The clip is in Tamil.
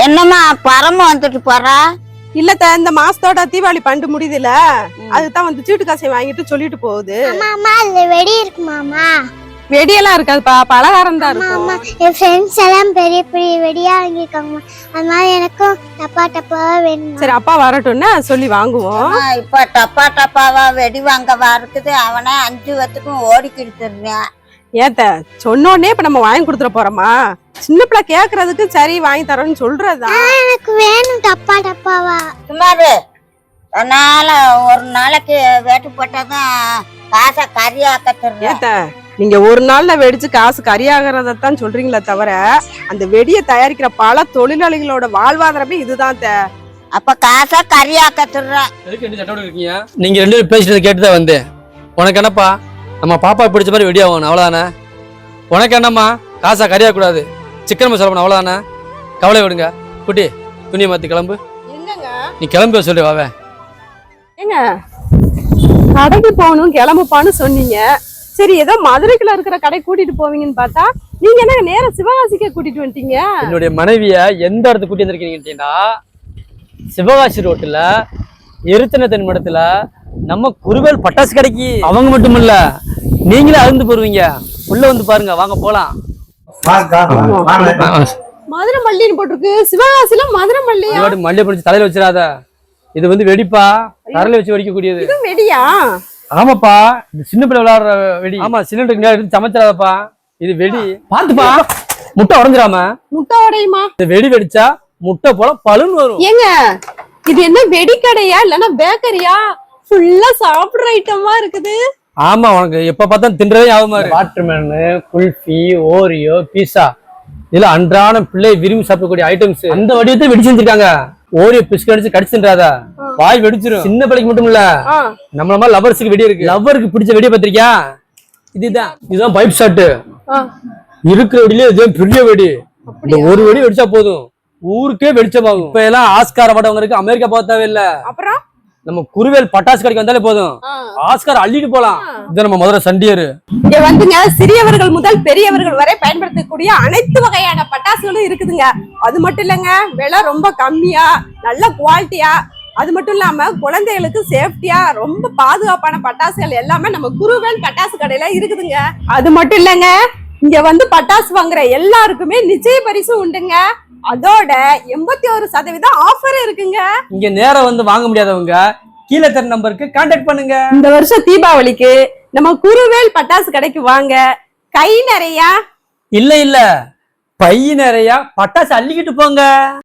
என்னம்மா பரம வந்துட்டு போறா? இல்ல இந்த மாசத்தோட தீபாவளி பண்டு முடியுதுல, அதுதான் வந்து சீட்டு காசை வாங்கிட்டு சொல்லிட்டு போகுது. மாமா அதுல வெடி இருக்கு மாமா. வெடியெல்லாம் இருக்காதுப்பா, பலகாரம் தான் இருக்கும். என் ஃப்ரெண்ட்ஸ் எல்லாம் பெரிய பெரிய வெடியா வாங்கிருக்காங்க. அதனால எனக்கும் டப்பா டப்பாவா வேணும். சரி அப்பா வரட்டும்னா சொல்லி வாங்குவோம். இப்ப டப்பா டப்பாவா வெடி வாங்கவா இருக்குது? அவனே 5 வத்துக்கும் ஓடிக்கிட்டு இருந்தேன். ஏத்த சொன்னோடனே இப்ப நம்ம வாங்கி கொடுத்துட போறோமா? சின்ன பிள்ளை கேக்குறதுக்கு சரி வாங்கி தரோம்னு சொல்றதா? எனக்கு வேணும் டப்பா டப்பாவா. சுமாரு அதனால ஒரு நாளைக்கு வேட்டு போட்டாதான் காசை கறியாக்கத்துறேன். ஏத்த நீங்க ஒரு நாள்ல வெடிச்சு காசு கறியாகிறதான் சொல்றீங்களே தவிர, அந்த வெடியை தயாரிக்கிற பல தொழிலாளிகளோட வாழ்வாதாரமே இதுதான். அப்ப காசை கறியாக்கத்துறேன். நீங்க 2 பேரும் பேசிட்டு கேட்டுதான் வந்தேன். உனக்கு என்னப்பா, நம்ம பாப்பா பிடிச்ச மாதிரி வெடி ஆகணும் அவ்வளவுதானே? உனக்கு என்னம்மா, காசா கறியா கூடாது, சிக்கன் மசாலா பண்ண அவ்வளவுதானே? கவலை விடுங்க. குட்டி துணியை மாத்தி கிளம்பு. என்னங்க நீ கிளம்பி சொல்லு வாவே. ஏங்க கடைக்கு போகணும் கிளம்புப்பான்னு சொன்னீங்க. சரி ஏதோ மதுரைக்குள்ள இருக்கிற கடை கூட்டிட்டு போவீங்கன்னு பார்த்தா நீங்க என்ன நேரம் சிவகாசிக்கே கூட்டிட்டு வந்துட்டீங்க. என்னுடைய மனைவிய எந்த இடத்துக்கு கூட்டி வந்திருக்கீங்கன்னா, சிவகாசி ரோட்டுல எருத்தன மடத்துல நம்ம குருவேல் பட்டாசு கடைக்கு. அவங்க மட்டும் இல்ல, நீங்களே அருந்து போடுவீங்க. உள்ள வந்து பாருங்க, வாங்க போலாம். மதுரை மல்லின்னு போட்டிருக்கு, சிவகாசில மதுரை மல்லி. மல்லியை பிடிச்சி தலையில வச்சிடாத, இது வந்து வெடிப்பா, தரையில வச்சு வெடிக்க கூடியது. இது வெடியா? ஆமாப்பா, இது சின்ன பிள்ளை விளையாடுற வெடி. ஆமா, சிலிண்டருக்கு எடுத்து சமைச்சிடாதப்பா, இது வெடி. பாத்துப்பா, முட்டை உடஞ்சிடாம. முட்டை உடையுமா? இது வெடி வெடிச்சா முட்டை போல பழுன்னு வரும். ஏங்க இது என்ன வெடிக்கடையா இல்லன்னா பேக்கரியா? ஃபுல்லா சாப்பிடுற ஐட்டமா இருக்குது. ஆமா, உனக்கு எப்ப பார்த்தா தின்றதே ஆகுமா? வாட்டர்மேனு, குல்ஃபி, ஓரியோ, பீஸா, இதுல அன்றாட பிள்ளை விரும்பி சாப்பிடக்கூடிய ஐட்டம்ஸ். அந்த வடிவத்தை வெடி செஞ்சிருக்காங்க. ஓரியோ பிஸ்கட் அடிச்சு கடிச்சுன்றாத, வாய் வெடிச்சிரும். சின்ன பிள்ளைக்கு மட்டும் இல்ல, நம்மள மாதிரி லவர்ஸுக்கு வெடி இருக்கு. லவருக்கு பிடிச்ச வெடியை பத்திரிக்கா? இதுதான் பைப் ஷாட். இருக்கிற வெடியில இதுதான் பெரிய வெடி. இந்த ஒரு வெடி வெடிச்சா போதும், ஊருக்கே வெளிச்சமாகும். இப்ப எல்லாம் ஆஸ்கார் அவார்டு அமெரிக்கா போக தேவையில்ல. அப்புறம் நம்ம குருவேல் பட்டாசு கடைக்கு வந்தாலே போதும், ஆஸ்கார் அள்ளிட்டு போலாம். இது நம்ம மதுரை சண்டியர். இங்க வந்துங்க சிறியவர்கள் முதல் பெரியவர்கள் வரை பயன்படுத்தக்கூடிய அனைத்து வகையான பட்டாசுகளும் இருக்குதுங்க. அது மட்டும் இல்லைங்க, விலை ரொம்ப கம்மியா, நல்ல குவாலிட்டியா, அது மட்டும் இல்லாம குழந்தைகளுக்கு சேஃப்டியா ரொம்ப பாதுகாப்பான பட்டாசுகள் எல்லாமே நம்ம குருவேல் பட்டாசு கடையில இருக்குதுங்க. அது மட்டும் இல்லைங்க, இங்க வந்து பட்டாசு வாங்குற எல்லாருக்குமே நிச்சய பரிசு உண்டுங்க. அதோட 81% ஆஃபர் இருக்குங்க. இங்க நேரம் வந்து வாங்க முடியாதவங்க கீழே தர நம்பருக்கு கான்டாக்ட் பண்ணுங்க. இந்த வருஷம் தீபாவளிக்கு நம்ம குருவேல் பட்டாசு கடைக்கு வாங்க. கை நிறைய இல்ல பை நிறைய பட்டாசு அள்ளிக்கிட்டு போங்க.